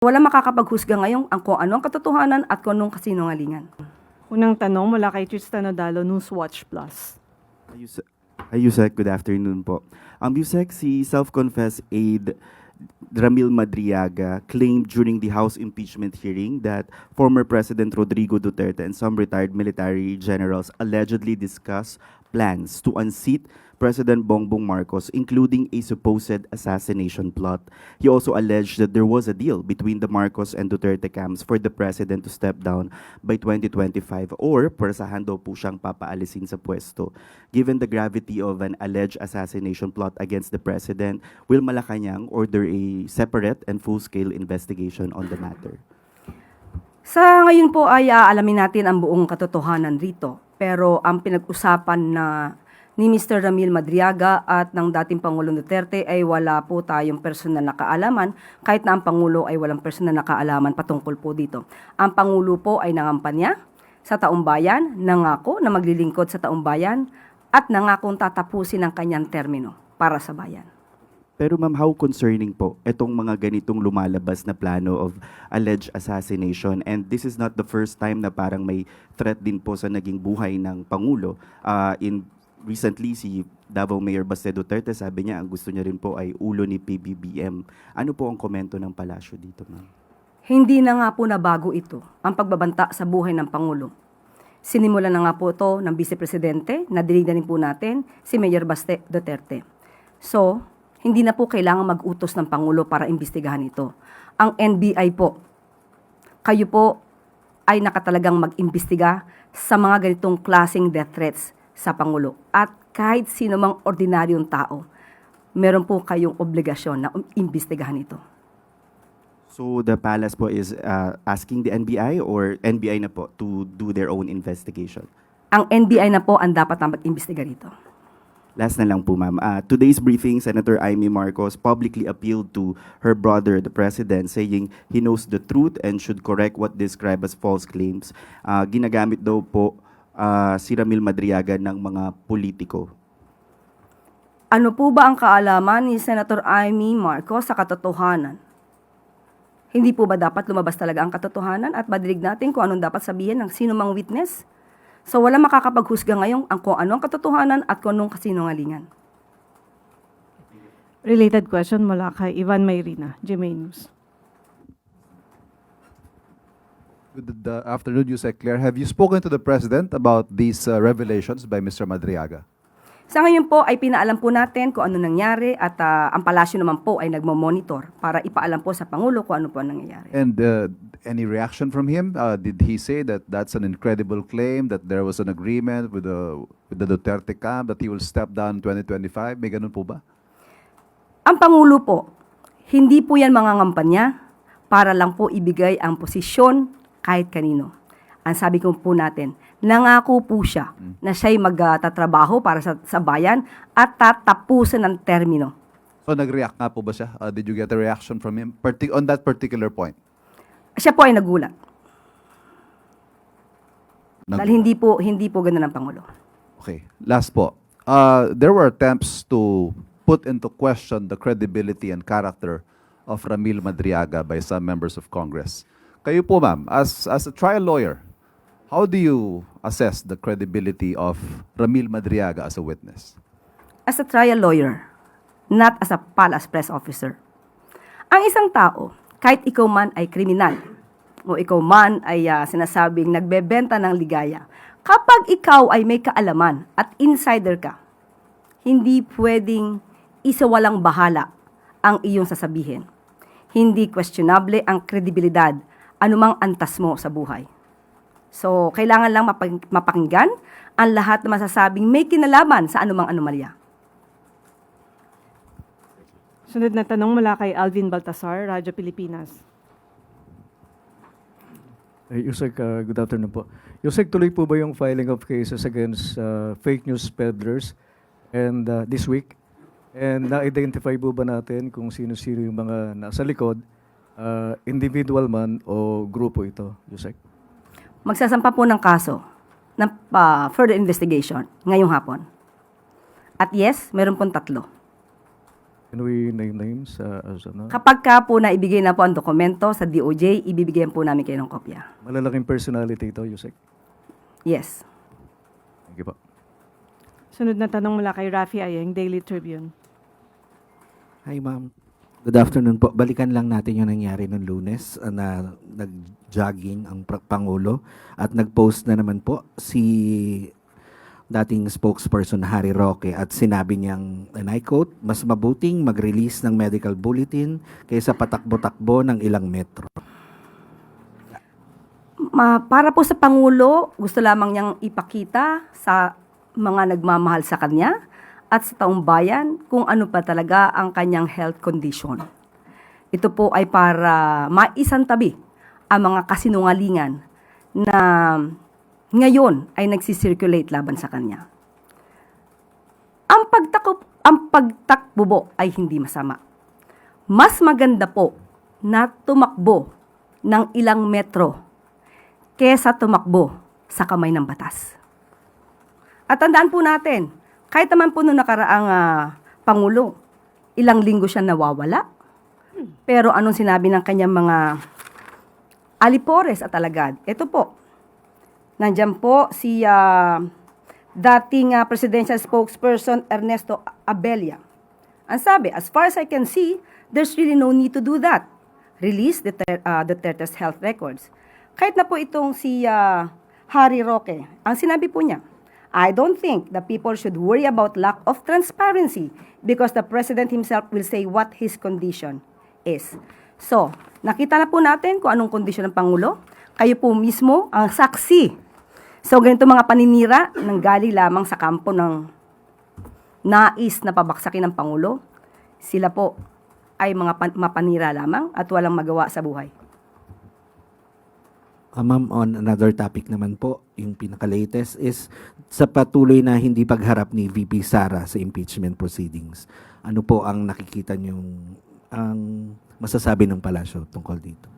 Walang makakapaghusga ngayon kung ano ang katotohanan at kung anong kasinungalingan. Unang tanong mula kay Tristan Odalo, Newswatch Plus. Yusek, good afternoon po. Yusek, si self-confessed aide Ramil Madriaga claimed during the House impeachment hearing that former President Rodrigo Duterte and some retired military generals allegedly discussed plans to unseat President Bongbong Marcos, including a supposed assassination plot. He also alleged that there was a deal between the Marcos and Duterte camps for the president to step down by 2025 or perasahan daw po siyang papaalisin sa pwesto. Given the gravity of an alleged assassination plot against the president, will Malacanang order a separate and full-scale investigation on the matter? Sa ngayon po ay aalamin natin ang buong katotohanan rito. Pero ang pinag-usapan na ni Mr. Ramil Madriaga at ng dating Pangulong Duterte ay wala po tayong personal na kaalaman, kahit na ang Pangulo ay walang personal na kaalaman patungkol po dito. Ang Pangulo po ay nangampanya sa taumbayan, nangako na maglilingkod sa taumbayan at nangakong tatapusin ang kanyang termino para sa bayan. Pero ma'am, how concerning po itong mga ganitong lumalabas na plano of alleged assassination? And this is not the first time na parang may threat din po sa naging buhay ng Pangulo. Recently, si Davao Mayor Baste Duterte, sabi niya, ang gusto niya rin po ay ulo ni PBBM. Ano po ang komento ng palasyo dito, ma'am? Hindi na nga po na bago ito ang pagbabanta sa buhay ng Pangulo. Sinimulan na nga po ito ng Vice Presidente, nadinig na rin po natin si Mayor Baste Duterte. So, hindi na po kailangan mag-utos ng Pangulo para imbestigahan ito. Ang NBI po, kayo po ay nakatalagang mag-imbestiga sa mga ganitong klaseng death threats sa Pangulo. At kahit sino mang ordinaryong tao, meron po kayong obligasyon na imbestigahan ito. So the palace po is asking the NBI or NBI na po to do their own investigation? Ang NBI na po ang dapat na mag-imbestiga rito. Last na lang po, ma'am. Today's briefing, Senator Amy Marcos publicly appealed to her brother, the president, saying he knows the truth and should correct what described as false claims. Ginagamit daw po si Ramil Madriaga ng mga politiko. Ano po ba ang kaalaman ni Senator Amy Marcos sa katotohanan? Hindi po ba dapat lumabas talaga ang katotohanan at madinig natin kung anong dapat sabihin ng sino mang witness? So wala makakapaghusga ngayon kung ano ang katotohanan at kung anong kasinungalingan. Related question mula kay Ivan Mayrina, GMA News. Good afternoon, Yusek Claire. Have you spoken to the President about these revelations by Mr. Madriaga? Sa ngayon po ay pinaalam po natin kung ano nangyari at ang palasyo naman po ay nagmo-monitor para ipaalam po sa Pangulo kung ano po ang nangyayari. And any reaction from him? Did he say that that's an incredible claim, that there was an agreement with the Duterte camp, that he will step down in 2025? May ganun po ba? Ang Pangulo po, hindi po yan mga ngampanya para lang po ibigay ang posisyon kahit kanino. Ang sabi ko po natin, nangako po siya na siya'y magtatrabaho para sa bayan at tatapusin ang termino. So nag-react nga po ba siya? Did you get a reaction from him on that particular point? Siya po ay nagulat. Dahil hindi po ganun ang Pangulo. Okay. Last po. There were attempts to put into question the credibility and character of Ramil Madriaga by some members of Congress. Kayo po, ma'am, as a trial lawyer, how do you assess the credibility of Ramil Madriaga as a witness? As a trial lawyer, not as a palace press officer. Ang isang tao, kahit ikaw man ay kriminal, o ikaw man ay sinasabing nagbebenta ng ligaya, kapag ikaw ay may kaalaman at insider ka, hindi pwedeng isawalang bahala ang iyong sasabihin. Hindi questionable ang kredibilidad anumang antas mo sa buhay. So, kailangan lang mapakinggan ang lahat na masasabing may kinalaman sa anumang anomalya. Sunod na tanong mula kay Alvin Baltasar, Radyo Pilipinas. Yusek, good afternoon po. Yusek, tuloy po ba yung filing of cases against fake news peddlers and this week? And na-identify po ba natin kung sino-sino yung mga nasa likod, individual man o grupo ito, Yusek? Magsasampa po ng kaso ng further investigation ngayong hapon. At yes, meron pong 3. Can we name names? Kapag ka po na ibigay na po ang dokumento sa DOJ, ibibigyan po namin kayo ng kopya. Malalaking personality ito, Yusek. Yes. Thank you po. Sunod na tanong mula kay Rafi Ayeng, Daily Tribune. Hi, ma'am. Good afternoon po. Balikan lang natin yung nangyari noong Lunes na nag-jogging ang Pangulo at nag-post na naman po si dating spokesperson Harry Roque at sinabi niyang, and I quote, mas mabuting mag-release ng medical bulletin kaysa patakbo-takbo ng ilang metro. Para po sa Pangulo, gusto lamang niyang ipakita sa mga nagmamahal sa kanya at sa taong bayan kung ano pa talaga ang kanyang health condition. Ito po ay para maisantabi ang mga kasinungalingan na ngayon ay nagsisirculate laban sa kanya. Ang pagtakbo po ay hindi masama. Mas maganda po na tumakbo ng ilang metro kesa tumakbo sa kamay ng batas. At tandaan po natin, kahit naman po noong nakaraang Pangulo, ilang linggo siya nawawala. Pero anong sinabi ng kanyang mga alipores at alagad? Ito po, nandiyan po si dating presidential spokesperson Ernesto Abella. Ang sabi, as far as I can see, there's really no need to do that. Release Duterte's health records. Kahit na po itong si Harry Roque, ang sinabi po niya, I don't think the people should worry about lack of transparency because the president himself will say what his condition is. So, nakita na po natin kung anong kondisyon ng Pangulo. Kayo po mismo ang saksi. So, ganito mga paninira nang galing lamang sa kampo ng nais na pabaksakin ng Pangulo. Sila po ay mga mapanira lamang at walang magawa sa buhay. Ma'am, on another topic naman po, yung pinaka-latest is sa patuloy na hindi pagharap ni VP Sara sa impeachment proceedings. Ano po ang nakikita niyong ang masasabi ng palasyo tungkol dito?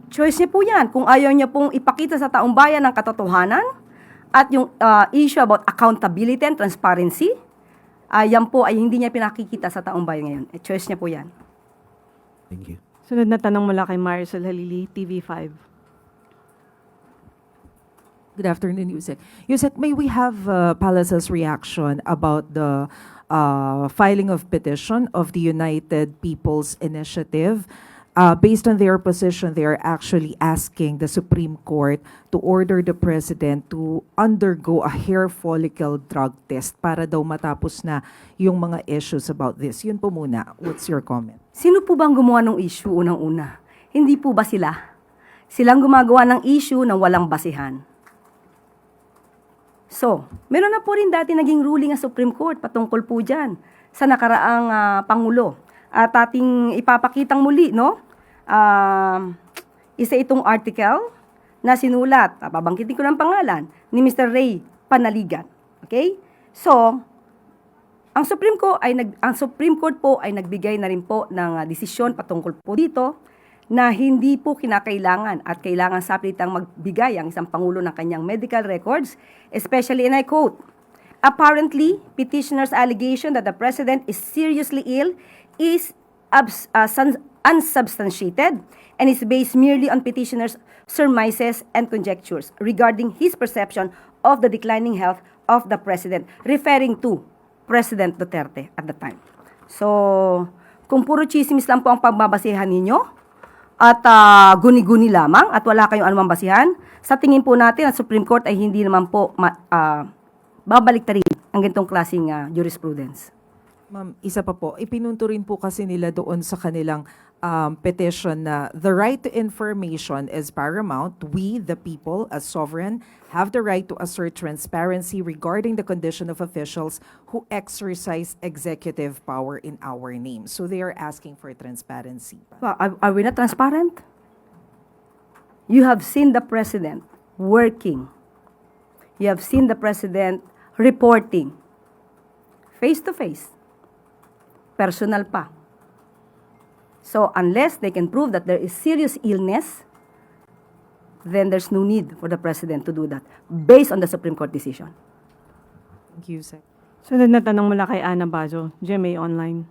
Choice niya po yan. Kung ayaw niya pong ipakita sa taong bayan ng katotohanan at yung issue about accountability and transparency, yan po ay hindi niya pinakikita sa taong bayan ngayon. Choice niya po yan. Thank you. Sunod na tanong mula kay Maricel Halili, TV5. Good afternoon, Yusek. Yusek, may we have Palace's reaction about the filing of petition of the United People's Initiative? Based on their position, they are actually asking the Supreme Court to order the President to undergo a hair follicle drug test para daw matapos na yung mga issues about this. Yun po muna. What's your comment? Sino po bang gumawa ng issue unang-una? Hindi po ba sila? Silang gumagawa ng issue ng walang basihan. So, meron na po rin dati naging ruling ang Supreme Court patungkol po dyan sa nakaraang Pangulo. At ating ipapakitang muli, no? Isa itong article na sinulat, babangkitin ko ng pangalan, ni Mr. Ray Panaligan. Okay? So, ang Supreme Court po ay nagbigay na rin po ng desisyon patungkol po dito na hindi po kinakailangan at kailangan sapilitang magbigay ang isang Pangulo ng kanyang medical records, especially, and I quote, apparently, petitioner's allegation that the President is seriously ill is unsubstantiated and is based merely on petitioner's surmises and conjectures regarding his perception of the declining health of the President, referring to President Duterte at the time. So, kung puro chismis lang po ang pagbabasihan ninyo, at guni-guni lamang at wala kayong anumang basihan, sa tingin po natin ang Supreme Court ay hindi naman po babalik ta rin ang ganitong klaseng jurisprudence. Ma'am, isa pa po, ipinunto rin po kasi nila doon sa kanilang petition na the right to information is paramount. We, the people, as sovereign, have the right to assert transparency regarding the condition of officials who exercise executive power in our name. So they are asking for transparency. Are we not transparent? You have seen the President working. You have seen the President reporting face to face. Personal pa. So unless they can prove that there is serious illness, then there's no need for the President to do that based on the Supreme Court decision. Thank you, Sec. Sunod na tanong mula kay Ana Bajo, GMA Online.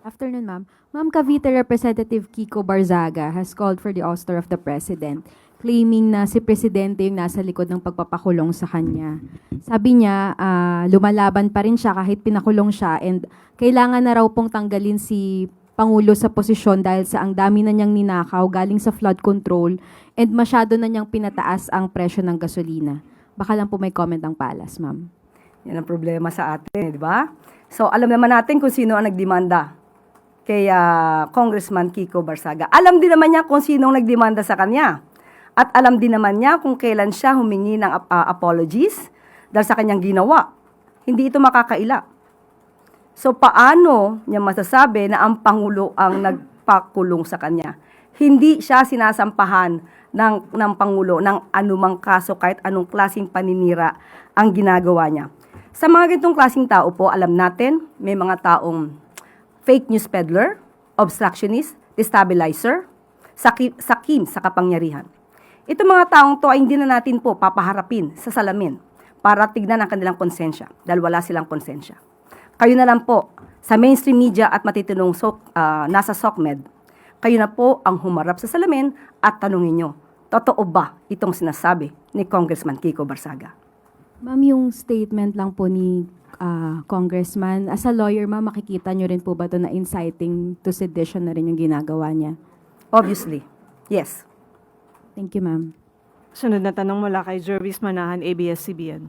Afternoon, ma'am. Ma'am, Cavite Representative Kiko Barzaga has called for the ouster of the president, claiming na si presidente yung nasa likod ng pagpapakulong sa kanya. Sabi niya, lumalaban pa rin siya kahit pinakulong siya and kailangan na raw pong tanggalin si Pangulo sa posisyon dahil sa ang dami na niyang ninakaw galing sa flood control and masyado na niyang pinataas ang presyo ng gasolina. Baka lang po may comment ang palas, ma'am. Yan ang problema sa atin, di ba? So, alam naman natin kung sino ang nagdemanda kay Congressman Kiko Barzaga. Alam din naman niya kung sino ang nagdemanda sa kanya. At alam din naman niya kung kailan siya humingi ng apologies dahil sa kanyang ginawa. Hindi ito makakaila. So, paano niya masasabi na ang Pangulo ang nagpakulong sa kanya? Hindi siya sinasampahan ng Pangulo ng anumang kaso kahit anong klaseng paninira ang ginagawa niya. Sa mga ganitong klaseng tao po, alam natin, may mga taong fake news peddler, obstructionist, destabilizer, sakim sa kapangyarihan. Itong mga taong to ay hindi na natin po papaharapin sa salamin para tignan ang kanilang konsensya dahil wala silang konsensya. Kayo na lang po sa mainstream media at matitinong nasa SOCMED, kayo na po ang humarap sa salamin at tanungin nyo, totoo ba itong sinasabi ni Congressman Kiko Barzaga? Ma'am, yung statement lang po ni Congressman, as a lawyer, ma'am, makikita nyo rin po ba ito na inciting to sedition na rin yung ginagawa niya? Obviously, yes. Thank you, ma'am. Sunod na tanong mula kay Jervis Manahan, ABS-CBN.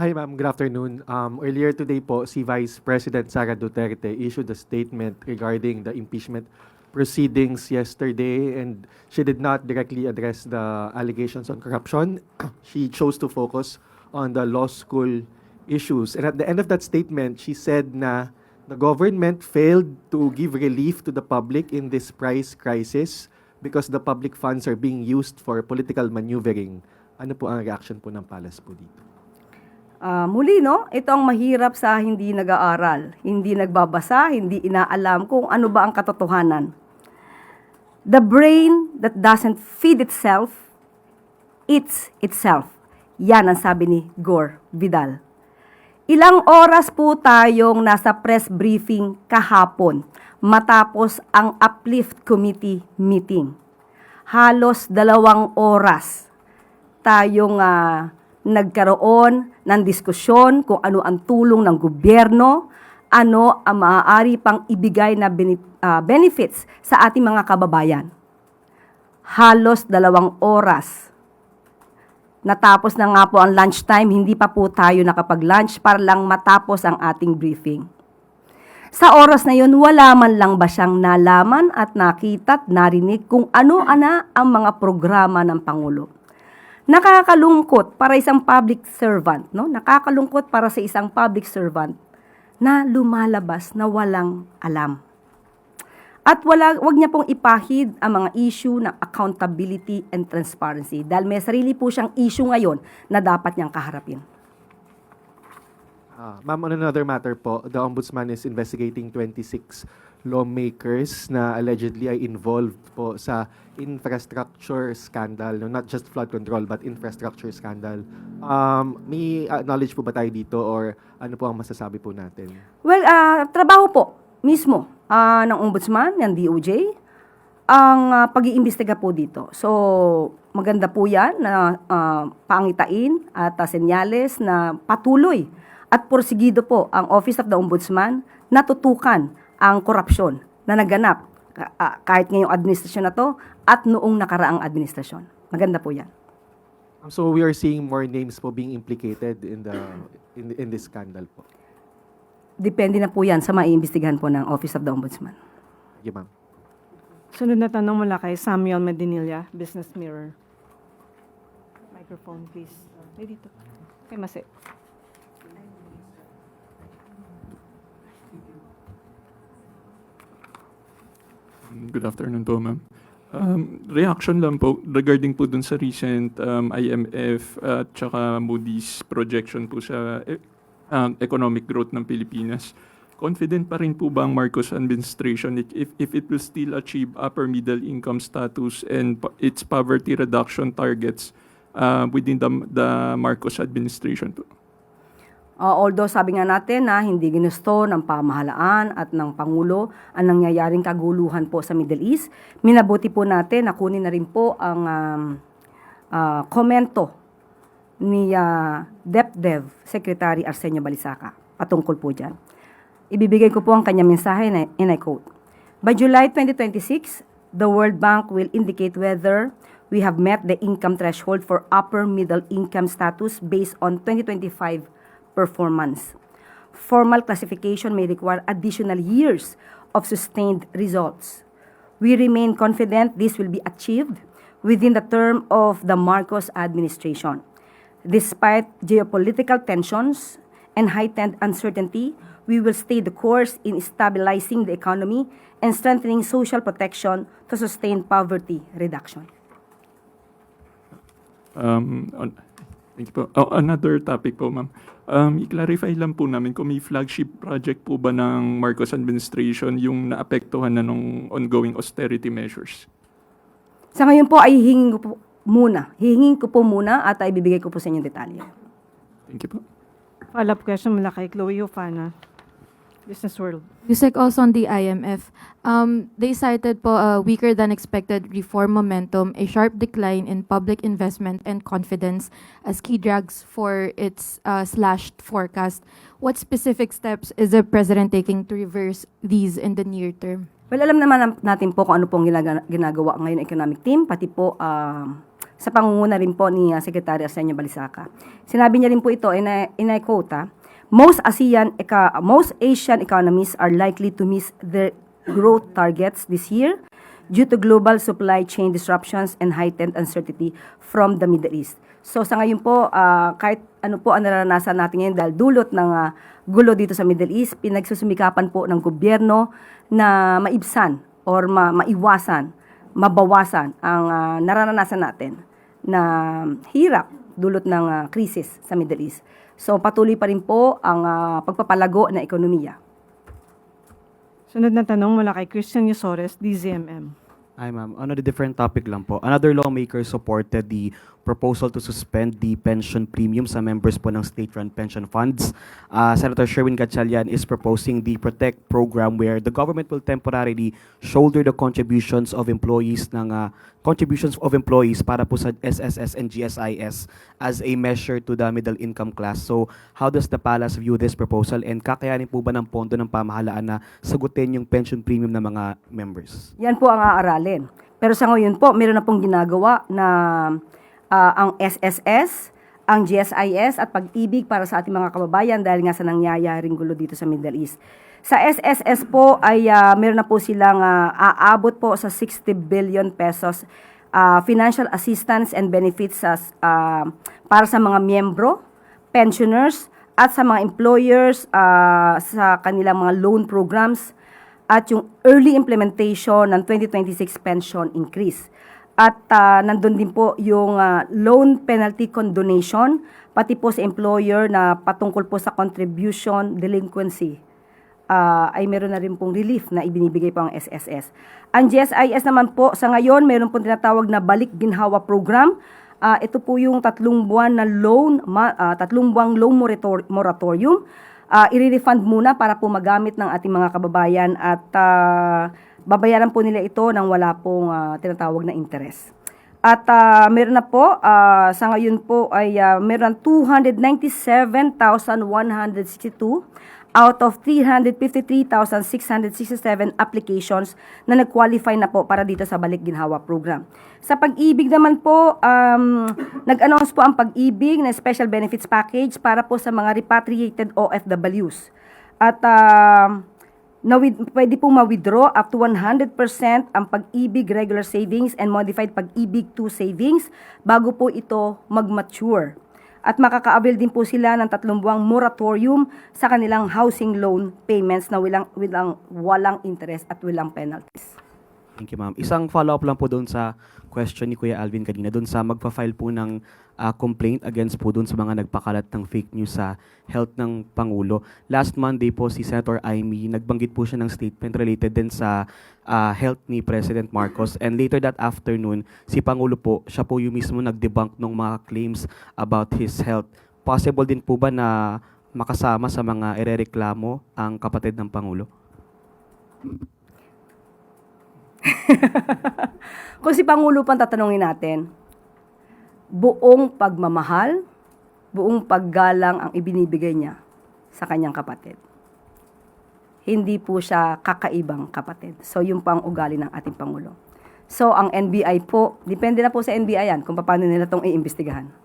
Hi ma'am, good afternoon. Earlier today po, si Vice President Sara Duterte issued a statement regarding the impeachment proceedings yesterday, and she did not directly address the allegations on corruption. She chose to focus on the law school issues. And at the end of that statement, she said na the government failed to give relief to the public in this price crisis because the public funds are being used for political maneuvering. Ano po ang reaction po ng Palace po dito? Muli, no? Ito ang mahirap sa hindi nag-aaral, hindi nagbabasa, hindi inaalam kung ano ba ang katotohanan. The brain that doesn't feed itself, eats itself. Yan ang sabi ni Gore Vidal. Ilang oras po tayong nasa press briefing kahapon matapos ang Uplift Committee meeting. Halos 2 oras tayong nagkaroon ng diskusyon kung ano ang tulong ng gobyerno, ano ang maaari pang ibigay na benefits sa ating mga kababayan. Halos 2 oras. Natapos na nga po ang lunchtime, hindi pa po tayo nakapag-lunch para lang matapos ang ating briefing. Sa oras na yun, wala man lang ba siyang nalaman at nakita at narinig kung ano-ana ang mga programa ng Pangulo. Nakakalungkot para isang public servant, no? Nakakalungkot para sa isang public servant na lumalabas na walang alam. At wag niya pong ipahid ang mga issue ng accountability and transparency dahil may sarili po siyang issue ngayon na dapat niyang kaharapin. Ma'am, on another matter po, the Ombudsman is investigating 26 lawmakers na allegedly ay involved po sa infrastructure scandal, no? Not just flood control but infrastructure scandal. May knowledge po ba tayo dito or ano po ang masasabi po natin? Well, trabaho po mismo ng Ombudsman, ng DOJ, ang pag-iimbestiga po dito. So, maganda po yan na pangitain at senyales na patuloy at porsigido po ang Office of the Ombudsman na tutukan ang korupsyon na naganap kahit ngayong administrasyon na to at noong nakaraang administrasyon. Maganda po yan. So we are seeing more names po being implicated in this scandal po. Depende na po yan sa maiimbestigahan po ng Office of the Ombudsman. Thank you, ma'am. Sunod na tanong mula kay Samuel Medinilla, Business Mirror. Microphone, please. Ay, dito. Kay Mase. Good afternoon po, ma'am. Reaction lang po regarding po dun sa recent IMF at saka Moody's projection po sa economic growth ng Pilipinas. Confident pa rin po ba ang Marcos administration if it will still achieve upper middle income status and its poverty reduction targets within the Marcos administration po? Although sabi nga natin na hindi ginusto ng pamahalaan at ng Pangulo ang nangyayaring kaguluhan po sa Middle East, minabuti po natin na kunin na rin po ang komento ni DepDev Secretary Arsenio Balisaca patungkol po dyan. Ibibigay ko po ang kanyang mensahe and I quote, "By July 2026, the World Bank will indicate whether we have met the income threshold for upper middle income status based on 2025 performance. Formal classification may require additional years of sustained results. We remain confident this will be achieved within the term of the Marcos administration. Despite geopolitical tensions and heightened uncertainty, we will stay the course in stabilizing the economy and strengthening social protection to sustain poverty reduction." Thank you po. Another topic po, ma'am. I-clarify lang po namin kung may flagship project po ba ng Marcos administration yung naapektuhan na nung ongoing austerity measures. Sa ngayon po ay hihingin ko po muna at ibibigay ko po sa inyong detalye. Thank you po. Follow-up question mula kay Chloe Hufana, Business World. Yusek, also on the IMF, they cited po a weaker than expected reform momentum, a sharp decline in public investment and confidence as key drags for its slashed forecast. What specific steps is the President taking to reverse these in the near term? Well, alam naman natin po kung ano pong ginagawa ngayon ng economic team, pati po sa pangunguna rin po ni Secretary Arsenio Balisaca. Sinabi niya rin po ito, in I quote, most Asian economies are likely to miss their growth targets this year due to global supply chain disruptions and heightened uncertainty from the Middle East. So sa ngayon po, kahit ano po ang naranasan natin ngayon dahil dulot ng gulo dito sa Middle East, pinagsusumikapan po ng gobyerno na maibsan or maiwasan, mabawasan ang naranasan natin na hirap dulot ng krisis sa Middle East. So patuloy pa rin po ang pagpapalago ng ekonomiya. Sunod na tanong mula kay Christian Yusores, DZMM. Hi ma'am, on a different topic lang po. Another lawmaker supported the proposal to suspend the pension premium sa members po ng state-run pension funds. Senator Sherwin Gatchalian is proposing the Protect program where the government will temporarily shoulder the contributions of employees para po sa SSS and GSIS as a measure to the middle income class. So, how does the Palace view this proposal and kakayanin po ba ng pondo ng pamahalaan na sagutin yung pension premium ng mga members? Yan po ang aaralin. Pero sa ngayon po, meron na pong ginagawa na ang SSS, ang GSIS at pag-ibig para sa ating mga kababayan dahil nga sa nangyayaring gulo dito sa Middle East. Sa SSS po ay meron na po silang aabot po sa 60 billion pesos financial assistance and benefits para sa mga miyembro, pensioners at sa mga employers sa kanilang mga loan programs at yung early implementation ng 2026 pension increase. At nandun din po yung loan penalty condonation, pati po sa employer na patungkol po sa contribution delinquency. Ay meron na rin pong relief na ibinibigay po ang SSS. Ang GSIS naman po, sa ngayon, meron pong tinatawag na Balik Ginhawa Program. Ito po yung 3 buwan na loan, 3 buwang loan moratorium. I-refund muna para po magamit ng ating mga kababayan at babayaran po nila ito nang wala pong tinatawag na interest. At meron na po, sa ngayon po ay meron 297,162 out of 353,667 applications na nag-qualify na po para dito sa Balik Ginhawa Program. Sa pag-ibig naman po, nag-announce po ang pag-ibig na special benefits package para po sa mga repatriated OFWs. At pwede pong ma-withdraw up to 100% ang pag-ibig regular savings and modified pag-ibig 2 savings bago po ito mag-mature. At makaka-avail din po sila ng 3 buwang moratorium sa kanilang housing loan payments na walang interest at walang penalties. Thank you, ma'am. Isang follow-up lang po doon sa question ni Kuya Alvin kanina, doon sa magpa-file po ng complaint against po doon sa mga nagpakalat ng fake news sa health ng Pangulo. Last Monday po si Senator Amy, nagbanggit po siya ng statement related din sa health ni President Marcos. And later that afternoon, si Pangulo po, siya po yung mismo nag-debunk ng mga claims about his health. Possible din po ba na makasama sa mga irereklamo ang kapatid ng Pangulo? Kung si Pangulo pang tatanungin natin, buong pagmamahal, buong paggalang ang ibinibigay niya sa kanyang kapatid. Hindi po siya kakaibang kapatid. So, yun po ang ugali ng ating Pangulo. So, ang NBI po, depende na po sa NBI yan kung paano nila itong iimbestigahan.